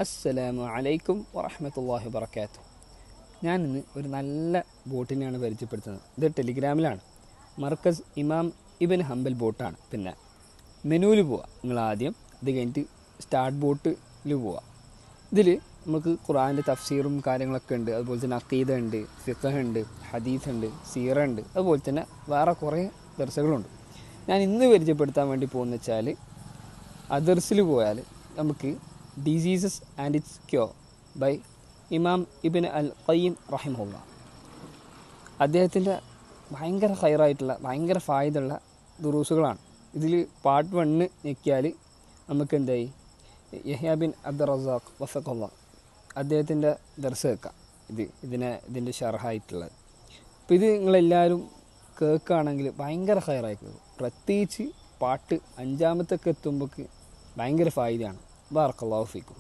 അസ്സലാമു അലൈക്കും വറഹ്മത്തുള്ളാഹി വബറകാതുഹു. ഞാനിന്ന് ഒരു നല്ല ബോട്ടിനെയാണ് പരിചയപ്പെടുത്തുന്നത്. ഇത് ടെലിഗ്രാമിലാണ്. മർക്കസ് ഇമാം ഇബ്ൻ ഹംബൽ ബോട്ടാണ്. പിന്നെ മെനുവിൽ പോവുക, നിങ്ങൾ ആദ്യം ഇത് കഴിഞ്ഞിട്ട് സ്റ്റാർട്ട് ബോട്ടിൽ പോവുക. ഇതിൽ നമുക്ക് ഖുർആൻ്റെ തഫ്സീറും കാര്യങ്ങളൊക്കെ ഉണ്ട്. അതുപോലെ തന്നെ അഖീദ ഉണ്ട്, ഫിഖ് ഉണ്ട്, ഹദീസ് ഉണ്ട്, സീറ ഉണ്ട്. അതുപോലെ തന്നെ വേറെ കുറേ ദർസുകളുണ്ട്. ഞാൻ ഇന്ന് പരിചയപ്പെടുത്താൻ വേണ്ടി പോകുന്നത് വെച്ചാൽ അദർസിൽ പോയാൽ നമുക്ക് diseases and its cure by Imam Ibn അൽ ഖയ്യിം റഹിമഹുള്ള. അദ്ദേഹത്തിൻ്റെ ഭയങ്കര ഹൈറായിട്ടുള്ള ഭയങ്കര ഫായിദുള്ള ദുറൂസുകളാണ്. ഇതിൽ പാർട്ട് 1 ഞെക്കിയാൽ നമുക്ക് എന്തായി യഹ്യ ബിൻ അബ്ദുർ റസാഖ് വഫഖുള്ള അദ്ദേഹത്തിൻ്റെ ദർസ് കേൾക്കാം. ഇതിൻ്റെ ഷർഹായിട്ടുള്ളത്. അപ്പോൾ ഇത് നിങ്ങളെല്ലാവരും കേൾക്കുകയാണെങ്കിൽ ഭയങ്കര ഹൈറായി കേൾക്കും. പ്രത്യേകിച്ച് പാർട്ട് 5 എത്തുമ്പോഴേക്ക് ഭയങ്കര ഫായിദയാണ്. ബാറക്കല്ലാഹു ഫീക്കും.